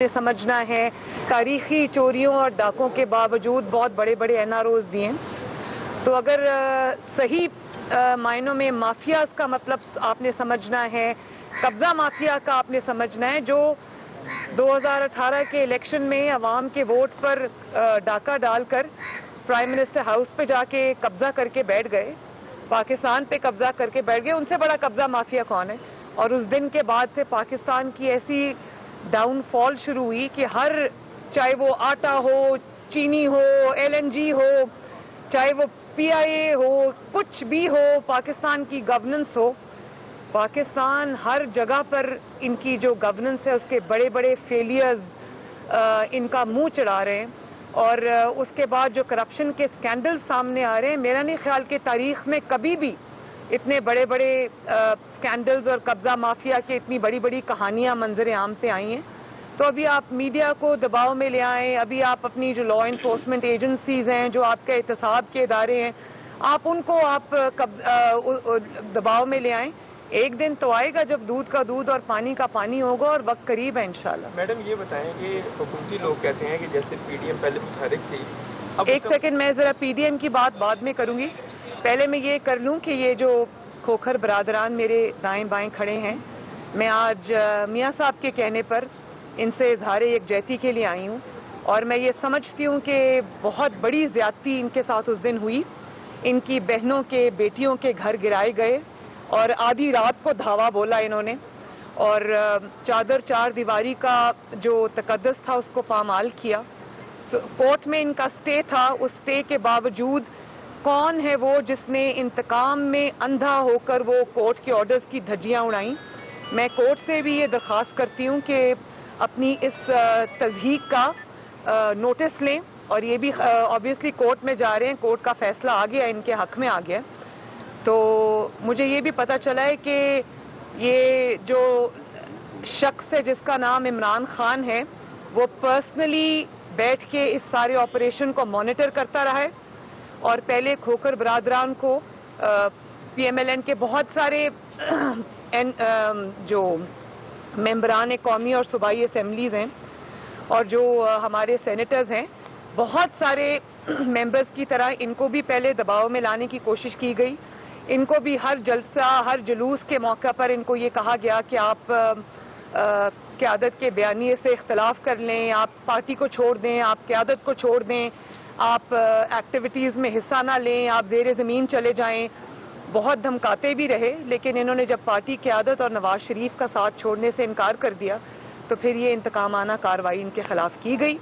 سمجھنا ہے تاریخی چوریوں اور ڈاکوں کے باوجود بہت بڑے بڑے NROs دیے ہیں. تو اگر صحیح معنوں میں مافیاز کا مطلب آپ نے سمجھنا ہے, قبضہ مافیا کا آپ نے سمجھنا ہے, جو 2018 کے الیکشن میں عوام کے ووٹ پر ڈاکہ ڈال کر پرائم منسٹر ہاؤس پہ جا کے قبضہ کر کے بیٹھ گئے, پاکستان پہ قبضہ کر کے بیٹھ گئے, ان سے بڑا قبضہ مافیا کون ہے؟ اور اس دن کے بعد سے پاکستان کی ایسی ڈاؤن فال شروع ہوئی کہ چاہے وہ آٹا ہو, چینی ہو, LNG ہو, چاہے وہ PIA ہو, کچھ بھی ہو, پاکستان کی گورننس ہو, پاکستان ہر جگہ پر ان کی جو گورننس ہے اس کے بڑے بڑے فیلیئرز ان کا منہ چڑھا رہے ہیں. اور اس کے بعد جو کرپشن کے سکینڈل سامنے آ رہے ہیں, میرا نہیں خیال کہ تاریخ میں کبھی بھی اتنے بڑے بڑے سکینڈلز اور قبضہ مافیا کے اتنی بڑی بڑی کہانیاں منظر عام پہ آئی ہیں. تو ابھی آپ میڈیا کو دباؤ میں لے آئیں, ابھی آپ اپنی جو لا انفورسمنٹ ایجنسیز ہیں, جو آپ کے احتساب کے ادارے ہیں, آپ ان کو آپ دباؤ میں لے آئیں. ایک دن تو آئے گا جب دودھ کا دودھ اور پانی کا پانی ہوگا, اور وقت قریب ہے انشاءاللہ. میڈم یہ بتائیں کہ حکومتی لوگ کہتے ہیں کہ جیسے PDM پہلے متحرک تھی. ایک سیکنڈ, میں ذرا PDM کی بات بعد میں کروں گی, پہلے میں یہ کر لوں کہ یہ جو کھوکھر برادران میرے دائیں بائیں کھڑے ہیں, میں آج میاں صاحب کے کہنے پر ان سے اظہار یکجہتی کے لیے آئی ہوں, اور میں یہ سمجھتی ہوں کہ بہت بڑی زیادتی ان کے ساتھ اس دن ہوئی. ان کی بہنوں کے بیٹیوں کے گھر گرائے گئے, اور آدھی رات کو دھاوا بولا انہوں نے, اور چادر چار دیواری کا جو تقدس تھا اس کو پامال کیا. کورٹ میں ان کا سٹے تھا, اس سٹے کے باوجود کون ہے وہ جس نے انتقام میں اندھا ہو کر وہ کورٹ کے آرڈرز کی دھجیاں اڑائیں؟ میں کورٹ سے بھی یہ درخواست کرتی ہوں کہ اپنی اس تضحیق کا نوٹس لیں, اور یہ بھی آبویسلی کورٹ میں جا رہے ہیں, کورٹ کا فیصلہ آ گیا, ان کے حق میں آ گیا. تو مجھے یہ بھی پتہ چلا ہے کہ یہ جو شخص ہے جس کا نام عمران خان ہے, وہ پرسنلی بیٹھ کے اس سارے آپریشن کو مانیٹر کرتا رہا ہے, اور پہلے کھوکھر برادران کو PMLN کے بہت سارے جو ممبران قومی اور صوبائی اسمبلیز ہیں, اور جو ہمارے سینیٹرز ہیں, بہت سارے ممبرز کی طرح ان کو بھی پہلے دباؤ میں لانے کی کوشش کی گئی. ان کو بھی ہر جلسہ, ہر جلوس کے موقع پر ان کو یہ کہا گیا کہ آپ قیادت کے بیانیے سے اختلاف کر لیں, آپ پارٹی کو چھوڑ دیں, آپ قیادت کو چھوڑ دیں, آپ ایکٹیویٹیز میں حصہ نہ لیں, آپ زیر زمین چلے جائیں. بہت دھمکاتے بھی رہے, لیکن انہوں نے جب پارٹی قیادت اور نواز شریف کا ساتھ چھوڑنے سے انکار کر دیا تو پھر یہ انتقامانہ کارروائی ان کے خلاف کی گئی.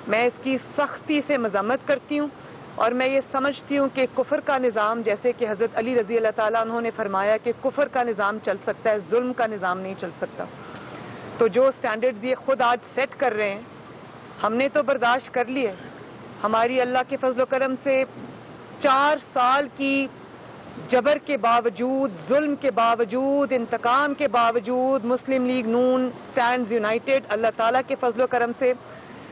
میں اس کی سختی سے مذمت کرتی ہوں, اور میں یہ سمجھتی ہوں کہ کفر کا نظام, جیسے کہ حضرت علی رضی اللہ تعالیٰ انہوں نے فرمایا کہ کفر کا نظام چل سکتا ہے, ظلم کا نظام نہیں چل سکتا. تو جو سٹینڈرڈز یہ خود آج سیٹ کر رہے ہیں, ہم نے تو برداشت کر لیے. ہماری اللہ کے فضل و کرم سے 4 سال کی جبر کے باوجود, ظلم کے باوجود, انتقام کے باوجود مسلم لیگ نون سٹینڈز یونائٹڈ. اللہ تعالیٰ کے فضل و کرم سے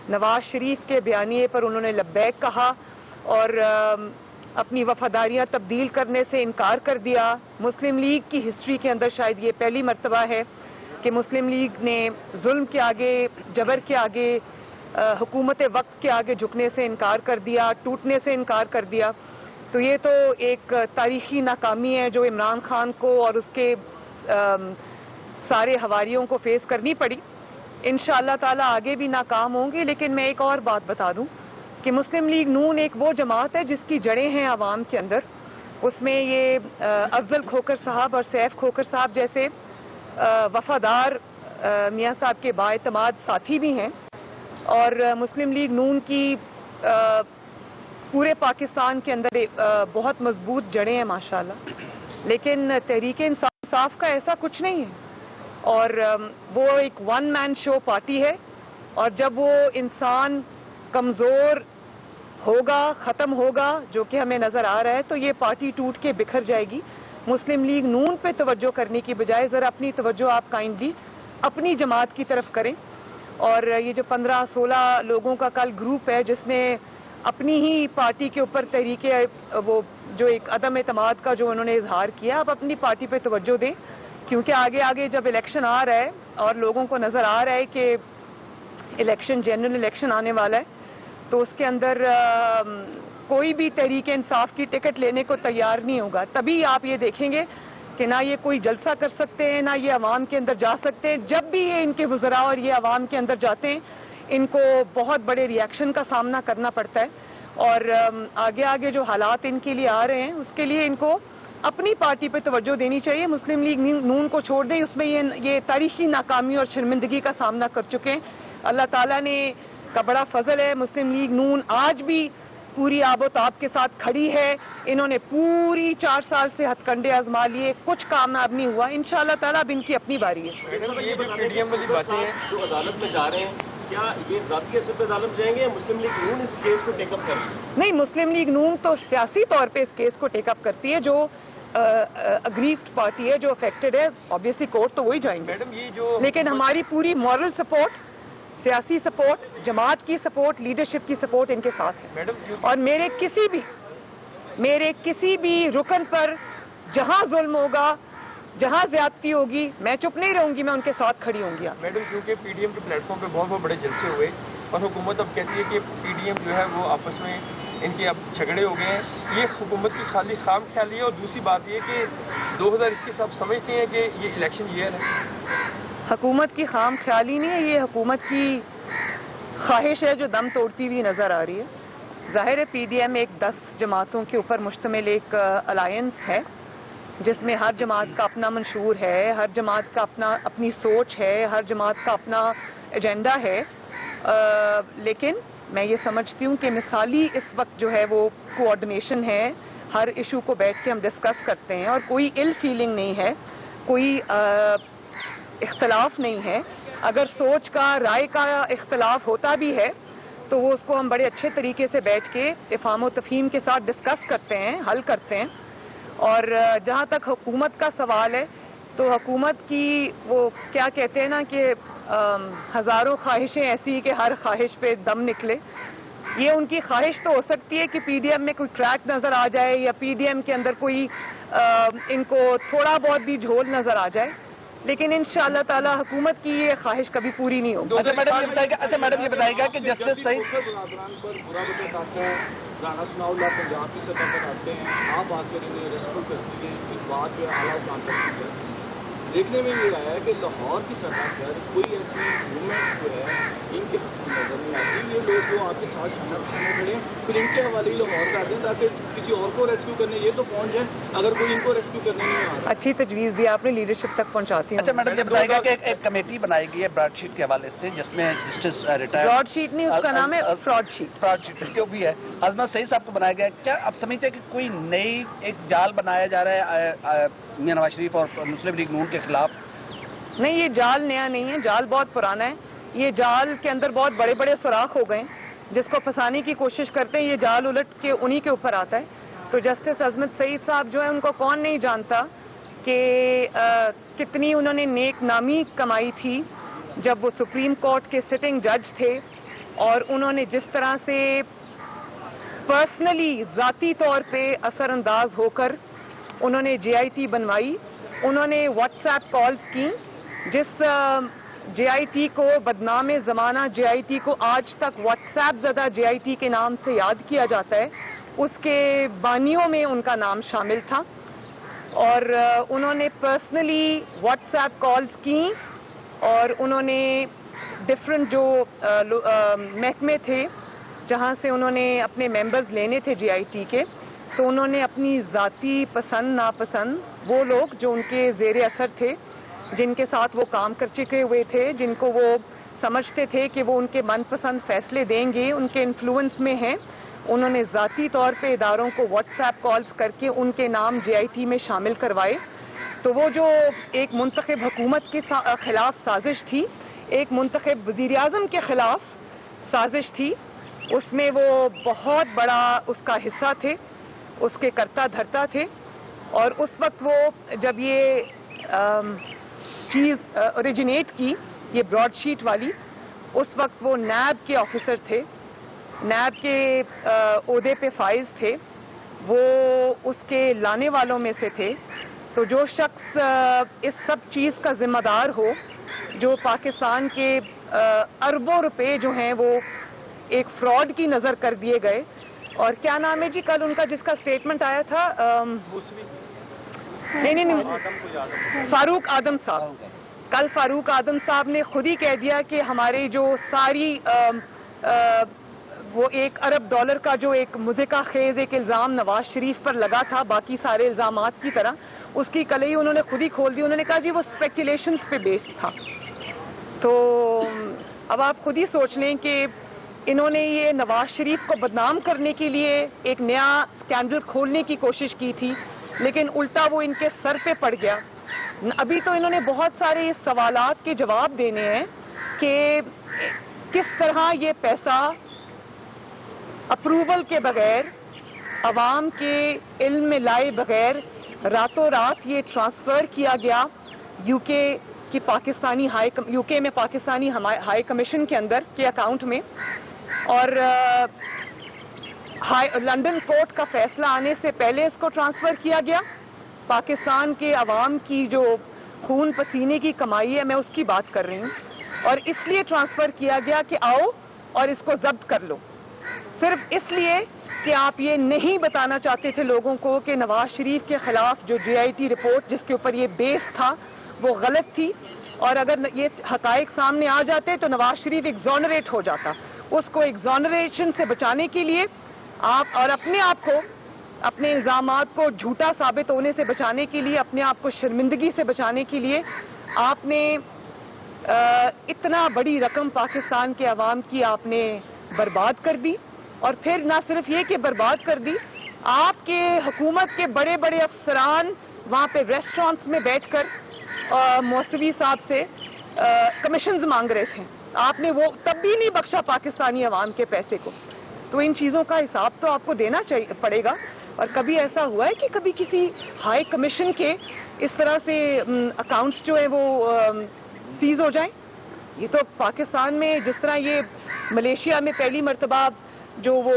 نواز شریف کے بیانیے پر انہوں نے لبیک کہا, اور اپنی وفاداریاں تبدیل کرنے سے انکار کر دیا. مسلم لیگ کی ہسٹری کے اندر شاید یہ پہلی مرتبہ ہے کہ مسلم لیگ نے ظلم کے آگے, جبر کے آگے, حکومت وقت کے آگے جھکنے سے انکار کر دیا, ٹوٹنے سے انکار کر دیا. تو یہ تو ایک تاریخی ناکامی ہے جو عمران خان کو اور اس کے سارے حواریوں کو فیس کرنی پڑی. انشاءاللہ تعالیٰ آگے بھی ناکام ہوں گے. لیکن میں ایک اور بات بتا دوں کہ مسلم لیگ نون ایک وہ جماعت ہے جس کی جڑیں ہیں عوام کے اندر. اس میں یہ افضل کھوکھر صاحب اور سیف کھوکھر صاحب جیسے وفادار میاں صاحب کے بااعتماد ساتھی بھی ہیں, اور مسلم لیگ نون کی پورے پاکستان کے اندر بہت مضبوط جڑیں ہیں ماشاءاللہ. لیکن تحریک انصاف کا ایسا کچھ نہیں ہے, اور وہ ایک ون مین شو پارٹی ہے, اور جب وہ انسان کمزور ہوگا, ختم ہوگا, جو کہ ہمیں نظر آ رہا ہے, تو یہ پارٹی ٹوٹ کے بکھر جائے گی. مسلم لیگ نون پہ توجہ کرنے کی بجائے ذرا اپنی توجہ آپ کائنڈلی اپنی جماعت کی طرف کریں. اور یہ جو 15-16 لوگوں کا کل گروپ ہے جس نے اپنی ہی پارٹی کے اوپر تحریک وہ جو ایک عدم اعتماد کا جو انہوں نے اظہار کیا, اب اپنی پارٹی پہ توجہ دیں, کیونکہ آگے آگے جب الیکشن آ رہا ہے اور لوگوں کو نظر آ رہا ہے کہ इलेक्शन, जनरल इलेक्शन आने वाला है, तो उसके अंदर कोई भी तहरीक इंसाफ की टिकट लेने को तैयार नहीं होगा। तभी आप ये देखेंगे कि ना ये कोई जलसा कर सकते हैं, ना ये अवाम के अंदर जा सकते हैं। जब भी ये इनके वज़रा और ये अवाम के अंदर जाते हैं, इनको बहुत बड़े रिएक्शन का सामना करना पड़ता है। और आगे आगे जो हालात इनके लिए आ रहे हैं, उसके लिए इनको अपनी पार्टी पे तवज्जो देनी चाहिए। मुस्लिम लीग नून को छोड़ दें, उसमें ये तारीखी नाकामी और शर्मिंदगी का सामना कर चुके हैं। अल्लाह ताला ने का बड़ा फजल है, मुस्लिम लीग नून आज भी पूरी आबोताब के साथ खड़ी है। इन्होंने पूरी 4 साल से हथकंडे आजमा लिए, कुछ कामयाब नहीं हुआ। इंशाअल्लाह ताला अब इनकी अपनी बारी है। मैडम, ये जो पीडीएम वाली बातें हैं, जो अदालत में जा रहे हैं, क्या ये ज़ाती असर पे अदालत जाएंगे या मुस्लिम लीग नून इस केस को टेकअप करेगी? नहीं, मुस्लिम लीग नून तो सियासी तौर पे इस केस को टेकअप करती है। जो अग्रीव्ड पार्टी है, जो अफेक्टेड है, ऑब्वियसली कोर्ट तो वही जाएंगे। मैडम ये जो लेकिन हमारी पूरी मॉरल सपोर्ट, सियासी सपोर्ट, जमात की सपोर्ट, लीडरशिप की सपोर्ट इनके साथ है। मैडम और मेरे किसी भी रुकन पर जहां जुल्म होगा, जहां ज्यादती होगी, मैं चुप नहीं रहूंगी, मैं उनके साथ खड़ी होंगी। मैडम, क्योंकि पीडीएम के प्लेटफॉर्म पे बहुत बड़े जलसे हुए और हुकूमत अब कहती है कि पीडीएम जो है वो आपस में इनके अब झगड़े हो गए हैं, ये हुकूमत की खाली खाम ख्याली है। और दूसरी बात ये कि 2021 आप समझते हैं कि ये इलेक्शन ईयर है? हुकूमत की खाम ख्याली नहीं है, ये हुकूमत की ख्वाहिश है जो दम तोड़ती हुई नजर आ रही है। जाहिर है पीडीएम एक 10 जमातों के ऊपर मुश्तमिल एक अलायंस है, जिसमें हर जमात का अपना मंशूर है, हर जमात का अपनी सोच है, हर जमात का अपना एजेंडा है। लेकिन मैं ये समझती हूँ कि मिसाली इस वक्त जो है वो कोऑर्डिनेशन है। हर इशू को बैठ के हम डिस्कस करते हैं और कोई इल फीलिंग नहीं है, कोई इख्तलाफ नहीं है। अगर सोच का, राय का इख्तलाफ होता भी है तो वो उसको हम बड़े अच्छे तरीके से बैठ के इफ़हाम व तफ़हीम के साथ डिस्कस करते हैं, हल करते हैं। और जहाँ तक हुकूमत का सवाल है, तो हुकूमत की वो क्या कहते हैं ना कि हज़ारों ख्वाहिशें ऐसी कि हर ख्वाहिश पे दम निकले। ये उनकी ख्वाहिश तो हो सकती है कि पीडीएम में कोई क्रैक नज़र आ जाए या पीडीएम के अंदर कोई इनको थोड़ा बहुत भी झोल नज़र आ जाए, लेकिन इंशाअल्लाह ताला हुकूमत की ये ख्वाहिश कभी पूरी नहीं होगी। अच्छा मैडम ये बताएगा कि जस्टिस सही गाना सुनाउल्लाह पंजाब की सतह पर आते हैं, आप आकर इन्हें रेस्क्यू करती हैं, इस बात पे आला काम करती है। देखने में ये आया है कि लाहौर की सतह पर कोई ऐसी मूवमेंट जो है इनके हाथ में नजर नहीं आती। ये लोग जो आपके साथ खाना खाने खड़े फिर इनके हवाले ही लाहौर कर दें ताकि किसी और को रेस्क्यू करने ये तो पहुंच जाए, अगर कोई इनको रेस्क्यू करने नहीं आ रहा। अच्छी तजवीज़ दी आपने, लीडरशिप तक पहुंचाती हूँ। अच्छा मैडम ये बताएगा कि एक कमेटी बनाई गई है ब्रॉडशीट के हवाले से, जिसमें जस्टिस रिटायर्ड ब्रॉडशीट नहीं, उसका नाम है फ्रॉडशीट जो भी है, अजमत सईद साहब को बनाया गया। क्या आप समझते हैं कि कोई नई एक जाल बनाया जा रहा है मियां नवाज शरीफ और मुस्लिम लीग नून के खिलाफ? नहीं, ये जाल नया नहीं है, जाल बहुत पुराना है। ये जाल के अंदर बहुत बड़े बड़े सुराख हो गए, जिसको फंसाने की कोशिश करते हैं। ये जाल उलट के उन्हीं के ऊपर आता है। तो जस्टिस अजमत सईद साहब जो है, उनको कौन नहीं जानता कि कितनी उन्होंने नेक नामी कमाई थी जब वो सुप्रीम कोर्ट के सिटिंग जज थे, और उन्होंने जिस तरह से पर्सनली ज़ाती तौर पे असरअंदाज होकर उन्होंने JIT बनवाई। उन्होंने व्हाट्सएप कॉल्स की, जिस JIT को बदनाम ज़माना JIT को आज तक व्हाट्सएप ज़दा JIT के नाम से याद किया जाता है, उसके बानियों में उनका नाम शामिल था। और उन्होंने पर्सनली व्हाट्सएप कॉल्स की और उन्होंने डिफरेंट जो महकमे थे जहाँ से उन्होंने अपने मेंबर्स लेने थे JIT के, तो उन्होंने अपनी ज़ाती पसंद नापसंद, वो लोग जो उनके ज़ेरे असर थे, जिनके साथ वो काम कर चुके हुए थे, जिनको वो समझते थे कि वो उनके मनपसंद फैसले देंगे, उनके इन्फ्लुएंस में हैं, उन्होंने ज़ाती तौर पे इदारों को व्हाट्सएप कॉल्स करके उनके नाम JIT में शामिल करवाए। तो वो जो एक मुंतखब हुकूमत के खिलाफ साजिश थी, एक मुंतखब वज़ीर-ए-आज़म के खिलाफ साजिश थी, उसमें वो बहुत बड़ा उसका हिस्सा थे, उसके कर्ता धर्ता थे। और उस वक्त वो जब ये चीज़ ओरिजिनेट की, ये ब्रॉडशीट वाली, उस वक्त वो नैब के ऑफिसर थे, नैब के ओहदे पे फाइज थे, वो उसके लाने वालों में से थे। तो जो शख्स इस सब चीज़ का जिम्मेदार हो, जो पाकिस्तान के अरबों रुपए जो हैं वो एक फ्रॉड की नज़र कर दिए गए। और क्या नाम है जी कल उनका जिसका स्टेटमेंट आया था, नहीं, फारूक आदम साहब। कल फारूक आदम साहब ने खुद ही कह दिया कि हमारे जो सारी वो $1 अरब का जो एक मुज़िका खेज एक इल्ज़ाम नवाज शरीफ पर लगा था बाकी सारे इल्ज़ामात की तरह, उसकी कलई उन्होंने खुद ही खोल दी। उन्होंने कहा जी वो स्पेकुलेशंस पे बेस्ड था। तो अब आप खुद ही सोच लें कि इन्होंने ये नवाज शरीफ को बदनाम करने के लिए एक नया स्कैंडल खोलने की कोशिश की थी, लेकिन उल्टा वो इनके सर पे पड़ गया। अभी तो इन्होंने बहुत सारे सवालात के जवाब देने हैं कि किस तरह ये पैसा अप्रूवल के बगैर, अवाम के इल्म में लाए बगैर रातों रात ये ट्रांसफ़र किया गया यूके की यूके में पाकिस्तानी हाई कमीशन के अंदर के अकाउंट में। और लंदन कोर्ट का फैसला आने से पहले इसको ट्रांसफ़र किया गया। पाकिस्तान के अवाम की जो खून पसीने की कमाई है, मैं उसकी बात कर रही हूँ, और इसलिए ट्रांसफ़र किया गया कि आओ और इसको जब्त कर लो, सिर्फ इसलिए कि आप ये नहीं बताना चाहते थे लोगों को कि नवाज शरीफ के खिलाफ जो JIT रिपोर्ट जिसके ऊपर ये बेस था वो गलत थी, और अगर ये हकायक सामने आ जाते तो नवाज शरीफ एग्जॉनरेट हो जाता। उसको एग्जॉनरेशन से बचाने के लिए आप और अपने आप को, अपने इल्ज़ामात को झूठा साबित होने से बचाने के लिए, अपने आप को शर्मिंदगी से बचाने के लिए आपने इतना बड़ी रकम पाकिस्तान के अवाम की आपने बर्बाद कर दी। और फिर ना सिर्फ ये कि बर्बाद कर दी, आपके हुकूमत के बड़े बड़े अफसरान वहाँ पे रेस्टोरेंट्स में बैठकर मौसवी साहब से कमीशंस मांग रहे थे। आपने वो तब भी नहीं बख्शा पाकिस्तानी अवाम के पैसे को। तो इन चीज़ों का हिसाब तो आपको देना चाहिए पड़ेगा। और कभी ऐसा हुआ है कि कभी किसी हाई कमीशन के इस तरह से अकाउंट्स जो है वो सीज हो जाएं? ये तो पाकिस्तान में जिस तरह ये मलेशिया में पहली मर्तबा जो वो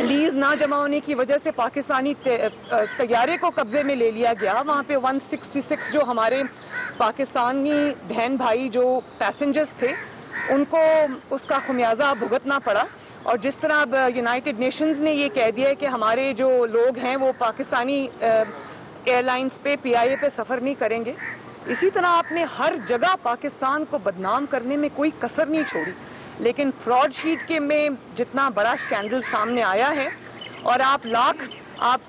लीज ना जमा होने की वजह से पाकिस्तानी तैयारे को कब्जे में ले लिया गया, वहाँ पे 166 जो हमारे पाकिस्तानी बहन भाई जो पैसेंजर्स थे उनको उसका खमियाजा भुगतना पड़ा। और जिस तरह अब यूनाइटेड नेशंस ने ये कह दिया है कि हमारे जो लोग हैं वो पाकिस्तानी एयरलाइंस पे PIA पे सफ़र नहीं करेंगे, इसी तरह आपने हर जगह पाकिस्तान को बदनाम करने में कोई कसर नहीं छोड़ी। लेकिन फ्रॉड शीट के में जितना बड़ा स्कैंडल सामने आया है, और आप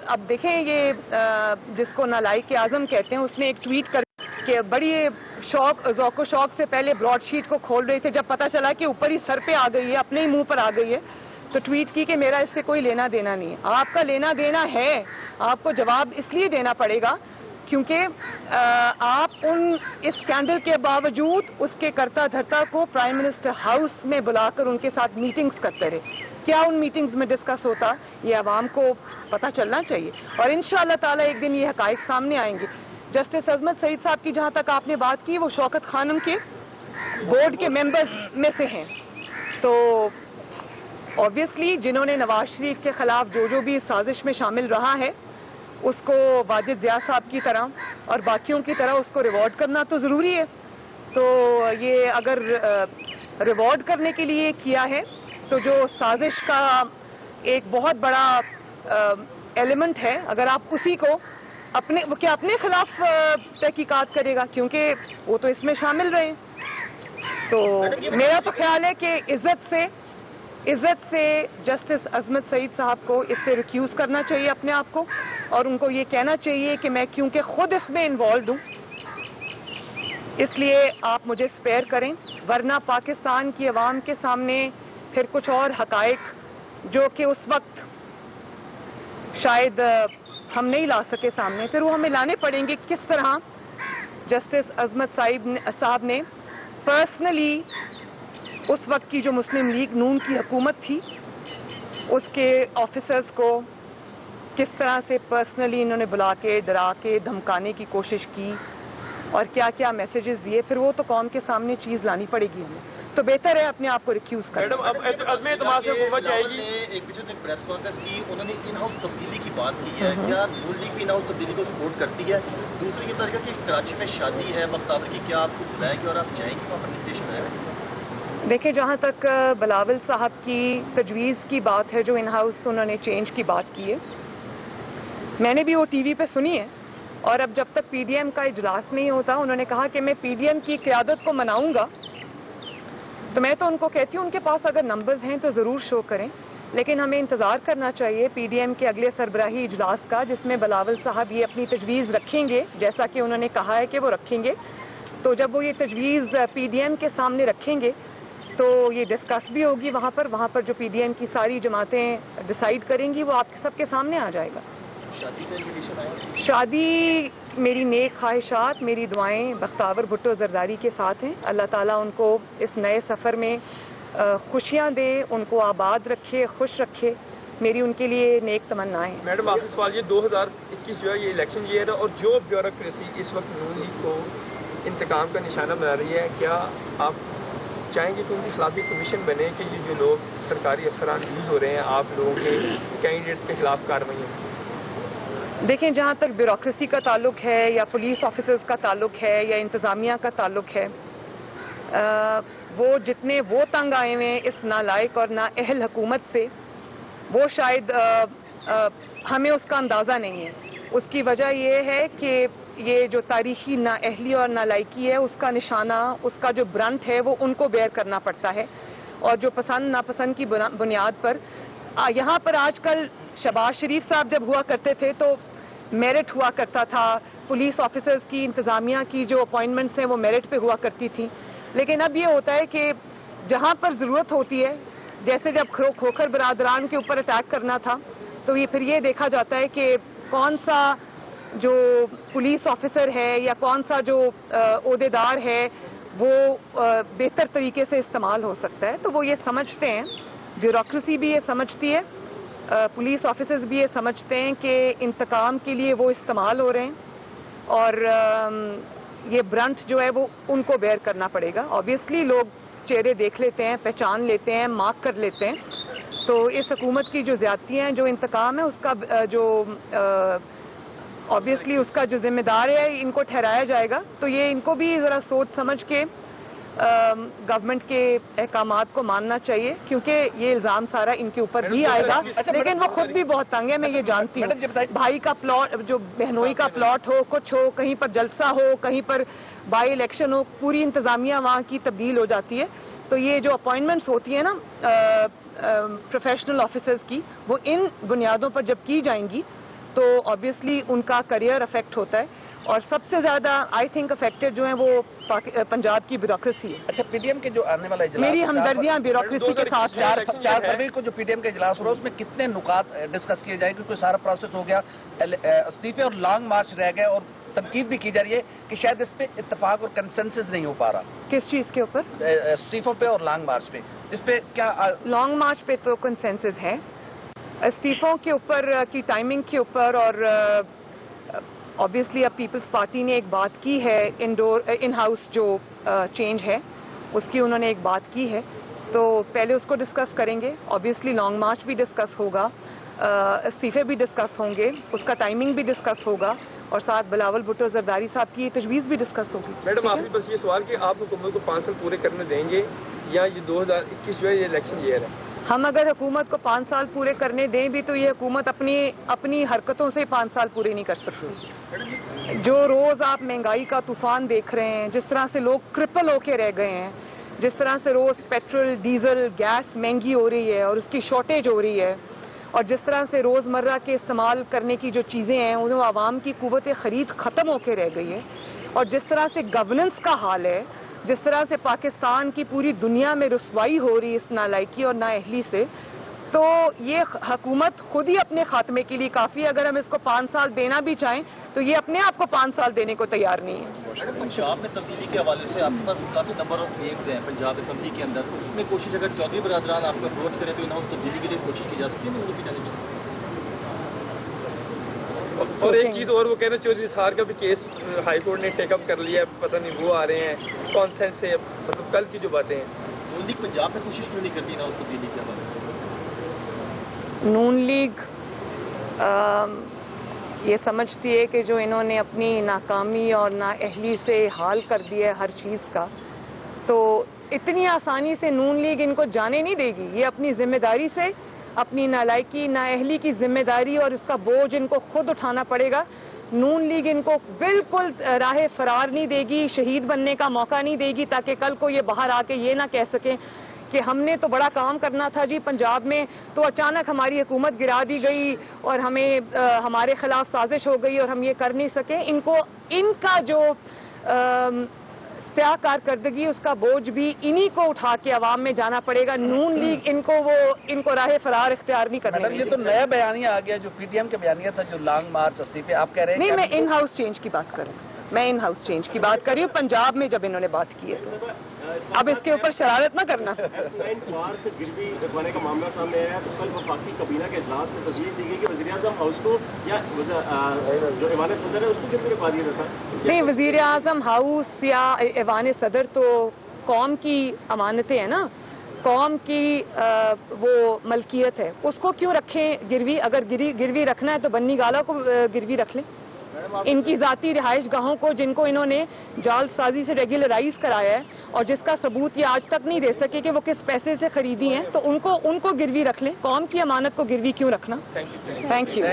अब देखें ये जिसको नालायक आज़म कहते हैं, उसने एक ट्वीट कर के बड़ी ज़ौक़ शौक़ से पहले ब्रॉडशीट को खोल रहे थे, जब पता चला कि ऊपर ही सर पे आ गई है, अपने ही मुंह पर आ गई है, तो ट्वीट की कि मेरा इससे कोई लेना देना नहीं है। आपका लेना देना है, आपको जवाब इसलिए देना पड़ेगा क्योंकि आप इस स्कैंडल के बावजूद उसके करता धरता को प्राइम मिनिस्टर हाउस में बुलाकर उनके साथ मीटिंग्स करते रहे। क्या उन मीटिंग्स में डिस्कस होता, ये आवाम को पता चलना चाहिए, और इंशाअल्लाह ताला एक दिन ये हकायक सामने आएंगे। जस्टिस अजमत सईद साहब की जहाँ तक आपने बात की, वो शौकत खानम के बोर्ड के मेंबर्स में से हैं, तो ऑब्वियसली जिन्होंने नवाज शरीफ के खिलाफ जो भी साजिश में शामिल रहा है उसको वाजिद ज़िया साहब की तरह और बाकियों की तरह उसको रिवॉर्ड करना तो ज़रूरी है। तो ये अगर रिवॉर्ड करने के लिए किया है तो जो साजिश का एक बहुत बड़ा एलिमेंट है, अगर आप उसी को अपने खिलाफ तहकीकात करेगा, क्योंकि वो तो इसमें शामिल रहे। तो मेरा तो ख्याल है कि इज्जत से जस्टिस अजमत सईद साहब को इससे रिक्यूज़ करना चाहिए अपने आप को, और उनको ये कहना चाहिए कि मैं क्योंकि खुद इसमें इन्वॉल्व हूँ इसलिए आप मुझे स्पेयर करें, वरना पाकिस्तान की आवाम के सामने फिर कुछ और हकायक जो कि उस वक्त शायद हम नहीं ला सके सामने, फिर वो हमें लाने पड़ेंगे। किस तरह जस्टिस अजमत साहब ने पर्सनली उस वक्त की जो मुस्लिम लीग नून की हुकूमत थी उसके ऑफिसर्स को किस तरह से पर्सनली इन्होंने बुला के डरा के धमकाने की कोशिश की और क्या क्या मैसेजेस दिए, फिर वो तो कौम के सामने चीज़ लानी पड़ेगी हमें। तो बेहतर है अपने आप को रिक्यूज़ करें। मैडम अब अज़म एतमाद से हुकूमत जाएगी। एक बीच में प्रेस कॉन्फ्रेंस की, उन्होंने इन हाउस तब्दीली की बात की है, क्या नून लीग भी इन हाउस तब्दीली को सपोर्ट करती है? दूसरी ये तरीका कि कराची में शादी है बख्तावर की, क्या आपको बुलाया गया और आप जाएंगे वहाँ पर निर्देशन है? دیکھیں جہاں تک بلاول صاحب کی تجویز کی بات ہے جو ان ہاؤس انہوں نے چینج کی بات کی ہے، میں نے بھی وہ ٹی وی پہ سنی ہے، اور اب جب تک پی ڈی ایم کا اجلاس نہیں ہوتا انہوں نے کہا کہ میں پی ڈی ایم کی قیادت کو مناؤں گا، تو میں تو ان کو کہتی ہوں ان کے پاس اگر نمبرز ہیں تو ضرور شو کریں، لیکن ہمیں انتظار کرنا چاہیے پی ڈی ایم کے اگلے سربراہی اجلاس کا جس میں بلاول صاحب یہ اپنی تجویز رکھیں گے جیسا کہ انہوں نے کہا ہے کہ وہ رکھیں گے۔ تو جب وہ یہ تجویز پی ڈی ایم کے سامنے رکھیں گے تو یہ ڈسکس بھی ہوگی وہاں پر جو پی ڈی ایم کی ساری جماعتیں ڈیسائیڈ کریں گی وہ آپ سب کے سامنے آ جائے گا۔ شادی میری نیک خواہشات، میری دعائیں بختیور بھٹو زرداری کے ساتھ ہیں، اللہ تعالیٰ ان کو اس نئے سفر میں خوشیاں دے، ان کو آباد رکھے، خوش رکھے، میری ان کے لیے نیک تمنائیں ہیں۔ میڈم آخری سوال، یہ 2021 جو ہے یہ الیکشن ایئر ہے اور جو بیوروکریسی اس وقت نون لیگ کو انتقام کا نشانہ بنا رہی ہے، کیا آپ چاہیں گے کہ ان کے خلاف بھی کمیشن بنے کہ یہ جو لوگ سرکاری افسران یوز ہو رہے ہیں آپ لوگوں کے کینڈیڈیٹ کے خلاف کارروائی ہوں؟ دیکھیں جہاں تک بیوروکریسی کا تعلق ہے یا پولیس آفیسرز کا تعلق ہے یا انتظامیہ کا تعلق ہے، وہ جتنے وہ تنگ آئے ہوئے ہیں اس نالائق اور نااہل حکومت سے، وہ شاید ہمیں اس کا اندازہ نہیں ہے۔ اس کی وجہ یہ ہے کہ یہ جو تاریخی نااہلی اور نالائکی ہے اس کا نشانہ، اس کا جو برنٹ ہے وہ ان کو بیئر کرنا پڑتا ہے، اور جو پسند ناپسند کی بنیاد پر یہاں پر آج کل شہباز شریف صاحب جب ہوا کرتے تھے تو میرٹ ہوا کرتا تھا، پولیس آفیسرز کی، انتظامیہ کی جو اپوائنٹمنٹس ہیں وہ میرٹ پہ ہوا کرتی تھیں، لیکن اب یہ ہوتا ہے کہ جہاں پر ضرورت ہوتی ہے، جیسے جب کھوکھر برادران کے اوپر اٹیک کرنا تھا تو یہ پھر یہ دیکھا جاتا ہے کہ کون سا جو پولیس آفیسر ہے یا کون سا جو عہدیدار ہے وہ بہتر طریقے سے استعمال ہو سکتا ہے، تو وہ یہ سمجھتے ہیں، بیوروکریسی بھی یہ سمجھتی ہے، پولیس آفیسرز بھی یہ سمجھتے ہیں کہ انتقام کے لیے وہ استعمال ہو رہے ہیں، اور یہ برنٹ جو ہے وہ ان کو بیئر کرنا پڑے گا۔ آبویسلی لوگ چہرے دیکھ لیتے ہیں، پہچان لیتے ہیں، مارک کر لیتے ہیں، تو اس حکومت کی جو زیادتیاں ہیں، جو انتقام ہے، اس کا جو آبویسلی اس کا جو ذمہ دار ہے ان کو ٹھہرایا جائے گا، تو یہ ان کو بھی ذرا سوچ سمجھ کے گورنمنٹ کے احکامات کو ماننا چاہیے، کیونکہ یہ الزام سارا ان کے اوپر بھی آئے گا، لیکن وہ خود بھی بہت تنگ ہے، میں یہ جانتی ہوں۔ بھائی کا پلاٹ، جو بہنوئی کا پلاٹ ہو، کچھ ہو، کہیں پر جلسہ ہو، کہیں پر بائی الیکشن ہو، پوری انتظامیہ وہاں کی تبدیل ہو جاتی ہے، تو یہ جو اپوائنٹمنٹس ہوتی ہیں نا پروفیشنل آفیسرز کی، وہ ان بنیادوں پر جب کی جائیں گی تو آبویسلی ان کا کریئر افیکٹ ہوتا ہے، اور سب سے زیادہ آئی تھنک افیکٹڈ جو ہیں وہ پنجاب کی بیوروکریسی ہے۔ اچھا، پی ڈی ایم کے جو آنے والا اجلاس، میری ہمدردیاں بیوروکریسی کے ساتھ ہیں۔ 4 فروری کو جو پی ڈی ایم کا اجلاس ہو رہا ہے اس میں کتنے نکات ڈسکس کیے جائیں، کیونکہ سارا پروسیس ہو گیا، استعفے اور لانگ مارچ رہ گئے، اور تنقید بھی کی جا رہی ہے کہ شاید اس پہ اتفاق اور کنسنسس نہیں ہو پا رہا۔ کس چیز کے اوپر؟ استعفوں پہ اور لانگ مارچ پہ، اس پہ کیا؟ لانگ مارچ پہ تو کنسنسس ہے، استعفوں کے اوپر کی ٹائمنگ کے اوپر، اور آبویسلی اب پیپلز پارٹی نے ایک بات کی ہے، ان ہاؤس جو چینج ہے اس کی انہوں نے ایک بات کی ہے، تو پہلے اس کو ڈسکس کریں گے، آبویسلی لانگ مارچ بھی ڈسکس ہوگا، استعفے بھی ڈسکس ہوں گے، اس کا ٹائمنگ بھی ڈسکس ہوگا، اور ساتھ بلاول بھٹو زرداری صاحب کی تجویز بھی ڈسکس ہوگی۔ میڈم آخری بس یہ سوال کہ آپ حکومت کو 5 سال پورے کرنے دیں گے یا یہ 2021 جو ہے یہ الیکشن ایئر ہے؟ ہم اگر حکومت کو 5 سال پورے کرنے دیں بھی تو یہ حکومت اپنی حرکتوں سے 5 سال پورے نہیں کر سکتی۔ جو روز آپ مہنگائی کا طوفان دیکھ رہے ہیں، جس طرح سے لوگ کرپل ہو کے رہ گئے ہیں، جس طرح سے روز پیٹرول، ڈیزل، گیس مہنگی ہو رہی ہے اور اس کی شارٹیج ہو رہی ہے، اور جس طرح سے روزمرہ کے استعمال کرنے کی جو چیزیں ہیں انہوں عوام کی قوت خرید ختم ہو کے رہ گئی ہے، اور جس طرح سے گورننس کا حال ہے، جس طرح سے پاکستان کی پوری دنیا میں رسوائی ہو رہی ہے اس نالائکی اور نااہلی سے، تو یہ حکومت خود ہی اپنے خاتمے کے لیے کافی ہے۔ اگر ہم اس کو 5 سال دینا بھی چاہیں تو یہ اپنے آپ کو 5 سال دینے کو تیار نہیں ہے۔ پنجاب میں تبدیلی کے حوالے سے آپ کے پاس کافی نمبر آف نیمز ہیں پنجاب اسمبلی کے اندر، تو اس میں کوشش اگر چودھری برادران آپ کو اپروچ کریں تو ان ہاؤس تبدیلی کے لیے کوشش کی جا سکتی ہے، وہ بھی جانے چاہیے۔ اور ایک چیز اور، وہ کہہ رہے ہیں چودھری سار کا بھی کیس ہائی کورٹ نے ٹیک اپ کر لیا ہے، پتہ نہیں وہ آ رہے ہیں کانسنس سے، مطلب کل کی جو باتیں ہیں۔ نون لیگ پنجاب میں کوشش کیوں نہیں کرتی نا اس تبدیلی کے حوالے سے؟ نون لیگ یہ سمجھتی ہے کہ جو انہوں نے اپنی ناکامی اور نااہلی سے حال کر دیا ہے ہر چیز کا، तो इतनी आसानी से नून लीग इनको जाने नहीं देगी। ये अपनी जिम्मेदारी से, अपनी नालायकी नाअहली की जिम्मेदारी और इसका बोझ इनको खुद उठाना पड़ेगा। नून लीग इनको बिल्कुल राह फरार नहीं देगी, शहीद बनने का मौका नहीं देगी, ताकि कल को ये बाहर आके ये ना कह सकें कि हमने तो बड़ा काम करना था जी पंजाब में, तो अचानक हमारी हुकूमत गिरा दी गई और हमें हमारे खिलाफ साजिश हो गई और हम ये कर नहीं सके। इनको इनका जो स्याह कारकर्दगी उसका बोझ भी इन्हीं को उठा के अवाम में जाना पड़ेगा। नून लीग इनको राह फरार इख्तियार नहीं करने मैडम, ये तो नया बयानिया आ गया जो पीटीएम का बयानिया था, जो लॉन्ग मार्च इस्तीफे आप कह रहे हैं। नहीं, मैं इन हाउस चेंज की बात कर रही हूँ, मैं इन हाउस चेंज की बात कर रही हूँ। पंजाब में जब इन्होंने बात की है तो अब इसके ऊपर शरारत ना करना। से गिरवी रखवाने का मामला सामने आया तो कल वफाकी काबीना के इजलास में तजवीज़ दी गई कि वज़ीर-ए-आज़म हाउस को या जो ऐवान सदर है उसको किस रखवा दिया जाता? नहीं, वज़ीर-ए-आज़म हाउस या ऐवान सदर तो कौम की अमानतें हैं ना, कौम की वो मलकियत है, उसको क्यों रखें गिरवी? अगर गिरवी रखना है तो बन्नी गाला को गिरवी रख लें। इनकी ज़ाती रिहाइश गाहों को जिनको इन्होंने जालसाजी से रेगुलराइज कराया है और जिसका सबूत ये आज तक नहीं दे सके कि वो किस पैसे से खरीदी हैं, तो उनको गिरवी रख लें। कौम की अमानत को गिरवी क्यों रखना? Thank you.